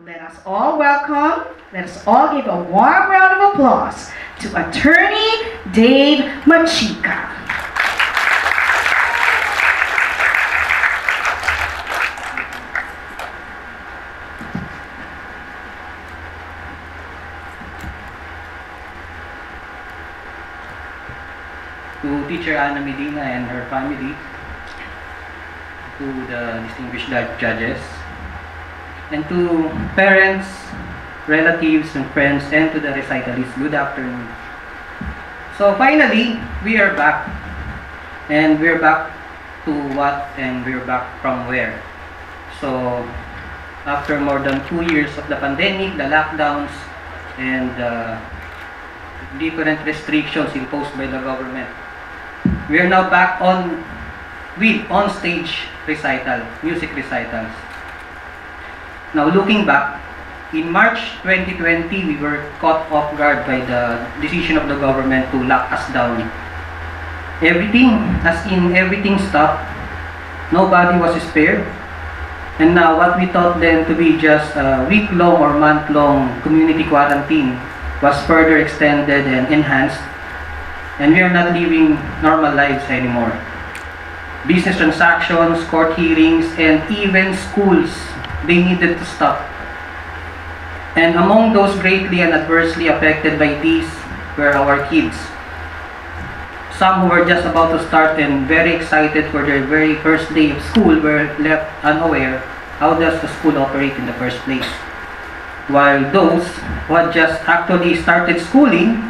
Let us all welcome, let us all give a warm round of applause to Attorney Dave Machika. To Teacher Ana Medina and her family, to the distinguished judges, and to parents, relatives, and friends, and to the recitalists, good afternoon. So finally, we are back. And we're back to what, and we're back from where. So, after more than 2 years of the pandemic, the lockdowns, and different restrictions imposed by the government, we are now back with on-stage recital, music recitals. Now looking back, in March 2020, we were caught off guard by the decision of the government to lock us down. Everything, as in everything stopped, nobody was spared. And now what we thought then to be just a week-long or month-long community quarantine was further extended and enhanced. And we are not living normal lives anymore. Business transactions, court hearings, and even schools, they needed to stop. And among those greatly and adversely affected by these were our kids. Some who were just about to start and very excited for their very first day of school were left unaware how does the school operate in the first place. While those who had just actually started schooling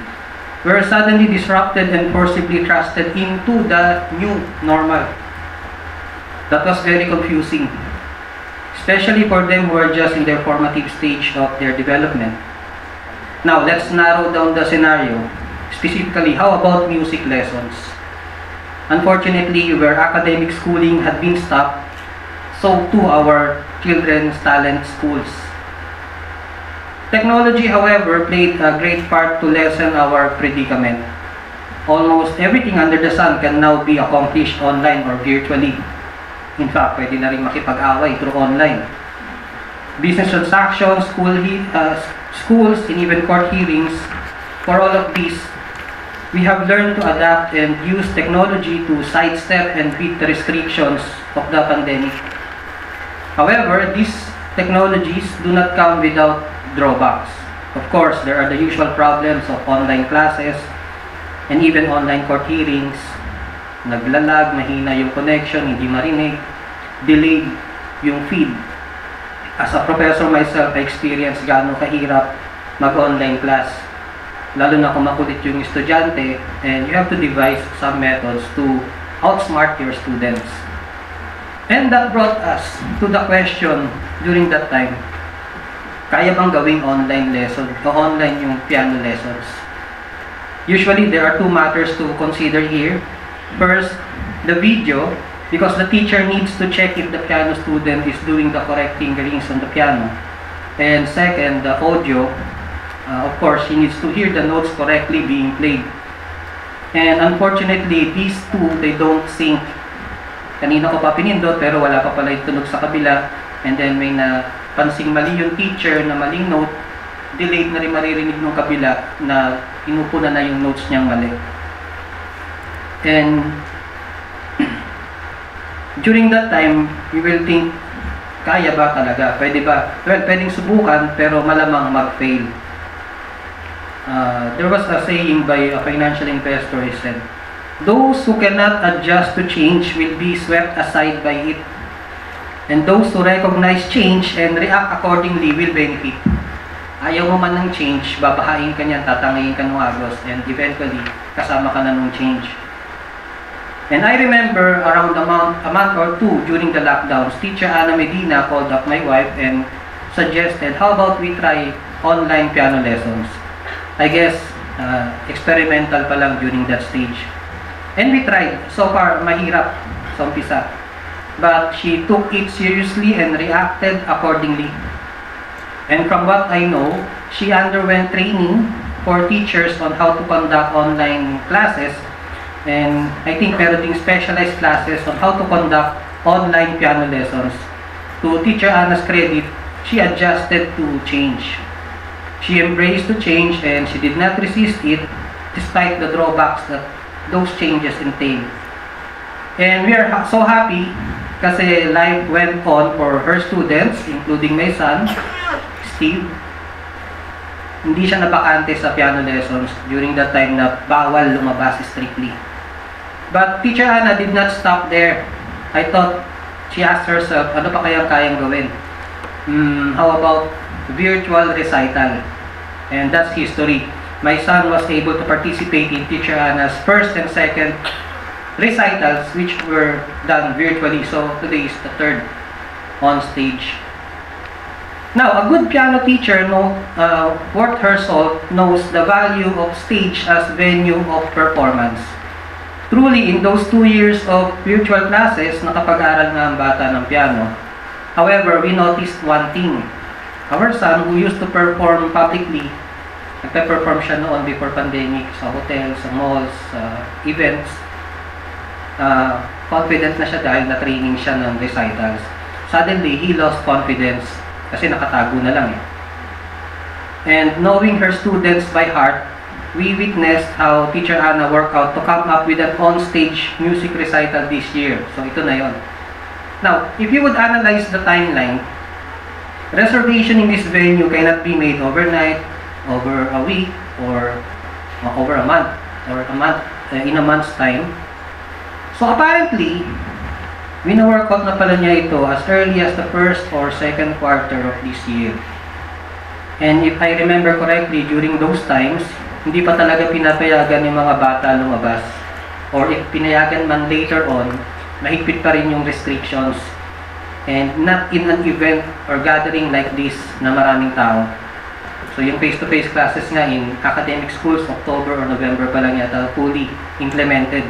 were suddenly disrupted and forcibly thrusted into the new normal. That was very confusing, especially for them who are just in their formative stage of their development. Now, let's narrow down the scenario. Specifically, how about music lessons? Unfortunately, where academic schooling had been stopped, so too our children's talent schools. Technology, however, played a great part to lessen our predicament. Almost everything under the sun can now be accomplished online or virtually. In fact, pwede na rin makipag-away through online. Business transactions, schools, and even court hearings, for all of these, we have learned to adapt and use technology to sidestep and beat the restrictions of the pandemic. However, these technologies do not come without drawbacks. Of course, there are the usual problems of online classes and even online court hearings. Naglalag, mahina yung connection, hindi marinig, delayed yung feed. As a professor myself, I experienced gaano kahirap mag-online class. Lalo na kung makulit yung estudyante, and you have to devise some methods to outsmart your students. And that brought us to the question during that time, kaya bang gawing online lesson o online yung piano lessons? Usually, there are two matters to consider here. First, the video, because the teacher needs to check if the piano student is doing the correct fingerings on the piano. And second, the audio, of course, he needs to hear the notes correctly being played. And unfortunately, these two, they don't sync. Kanina ko pa pinindot, pero wala pa pala yung tunog sa kabila. And then may napansing mali yung teacher na maling note, delayed na rin maririnig ng kabila na inupunan na yung notes niyang mali. And during that time, we will think, kaya ba talaga? Pwede ba? Well, pwedeng subukan, pero malamang mag-fail. There was a saying by a financial investor, he said, those who cannot adjust to change will be swept aside by it. And those who recognize change and react accordingly will benefit. Ayaw mo man ng change, babahain ka niyan, tatangayin ka ng agos, and eventually, kasama ka na ng change. And I remember around a month or two during the lockdowns, Teacher Ana Medina called up my wife and suggested, how about we try online piano lessons? I guess, experimental pa lang during that stage. And we tried. So far, mahirap sa umpisa. But she took it seriously and reacted accordingly. And from what I know, she underwent training for teachers on how to conduct online classes. And I think meron ding specialized classes on how to conduct online piano lessons. To Teacher Ana's credit, she adjusted to change. She embraced the change and she did not resist it despite the drawbacks that those changes entail. And we are so happy kasi life went on for her students, including my son, Steve. Hindi siya nabakante sa piano lessons during that time na bawal lumabas strictly. But Teacher Ana did not stop there. I thought she asked herself, ano pa kayang kayang gawin? How about virtual recital? And that's history. My son was able to participate in Teacher Ana's first and second recitals, which were done virtually. So today is the third on stage. Now, a good piano teacher worth her salt knows the value of stage as venue of performance. Truly, in those 2 years of virtual classes, nakapag-aral nga ang bata ng piano. However, we noticed one thing. Our son, who used to perform publicly, nagpe-perform siya noon before pandemic sa hotels, sa malls, sa events, confident na siya dahil na-training siya ng recitals. Suddenly, he lost confidence kasi nakatago na lang eh. And knowing her students by heart, we witnessed how Teacher Ana worked out to come up with an on-stage music recital this year. So ito na yon. Now, if you would analyze the timeline, reservation in this venue cannot be made overnight, over a week, or over a month, in a month's time. So apparently, wino-work out na pala niya ito as early as the first or second quarter of this year. And if I remember correctly, during those times, hindi pa talaga pinapayagan yung mga bata lumabas. Or if pinayagan man later on, mahigpit pa rin yung restrictions. And not in an event or gathering like this na maraming tao. So yung face-to-face classes nga in academic schools, October or November pa lang yata fully implemented.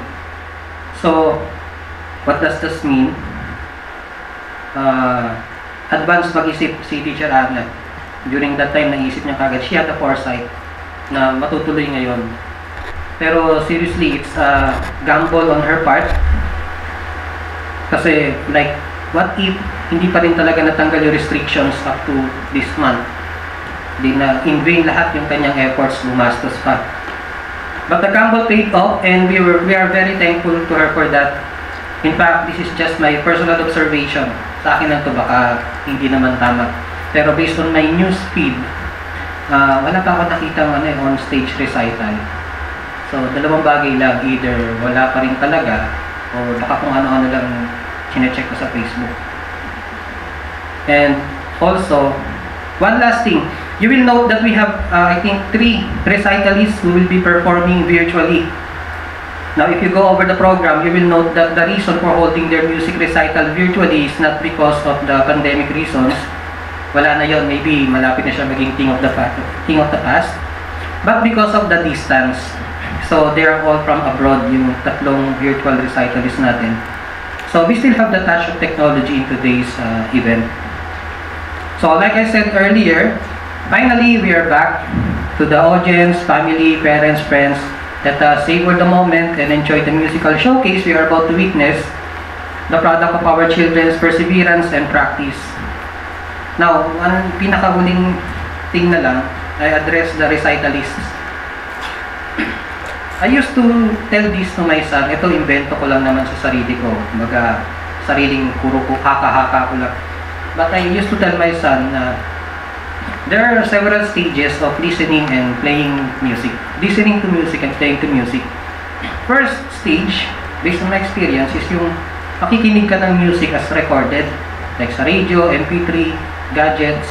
So, what does this mean? Advanced mag-isip si Teacher Ana. During that time, naisip niya kagad, she had the foresight na matutuloy ngayon. Pero seriously, it's a gamble on her part. Kasi, like, what if hindi pa rin talaga natanggal yung restrictions up to this month? Di na in vain lahat yung kanyang efforts, gumastos pa. But the gamble paid off and we are very thankful to her for that. In fact, this is just my personal observation. Sa akin lang to, baka hindi naman tama. Pero based on my news feed, wala pa ako nakitang on-stage recital. So, dalawang bagay lang. Either wala pa rin talaga, or baka kung ano-ano lang chinecheck ko sa Facebook. And also, one last thing. You will note that we have, I think, 3 recitalists who will be performing virtually. Now, if you go over the program, you will note that the reason for holding their music recital virtually is not because of the pandemic reasons. Wala na yon, maybe malapit na siya maging thing of the past. But because of the distance. So, they are all from abroad, yung 3 virtual recitalists natin. So, we still have the touch of technology in today's event. So, like I said earlier, finally, we are back to the audience, family, parents, friends that savor the moment and enjoy the musical showcase we are about to witness, the product of our children's perseverance and practice. Now, ang pinakahuling thing na lang, I address the recitalists. I used to tell this to my son, ito invento ko lang naman sa sarili ko, mga sariling kuro ko, haka-haka ko lang. But I used to tell my son na there are several stages of listening and playing music. Listening to music and playing to music. First stage, based on my experience, is yung makikinig ka ng music as recorded, like sa radio, MP3, gadgets.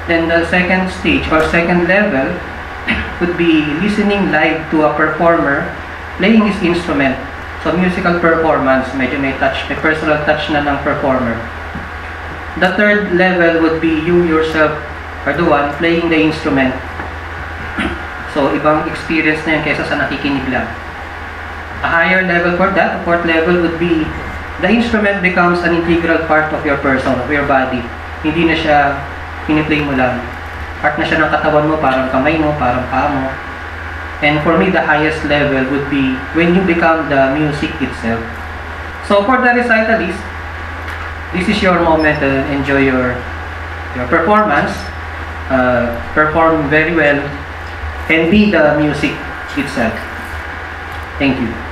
Then the second stage or second level would be listening live to a performer playing his instrument. So musical performance, medyo may personal touch na ng performer. The third level would be you yourself are the one playing the instrument. So, ibang experience na yan kaysa sa nakikinig lang. A higher level for that, the fourth level would be the instrument becomes an integral part of your person, of your body. Hindi na siya piniplay mo lang. Part na siya ng katawan mo, parang kamay mo, parang paa mo. And for me, the highest level would be when you become the music itself. So, for the recitalist, this is your moment to enjoy your your performance, perform very well, and be the music itself. Thank you.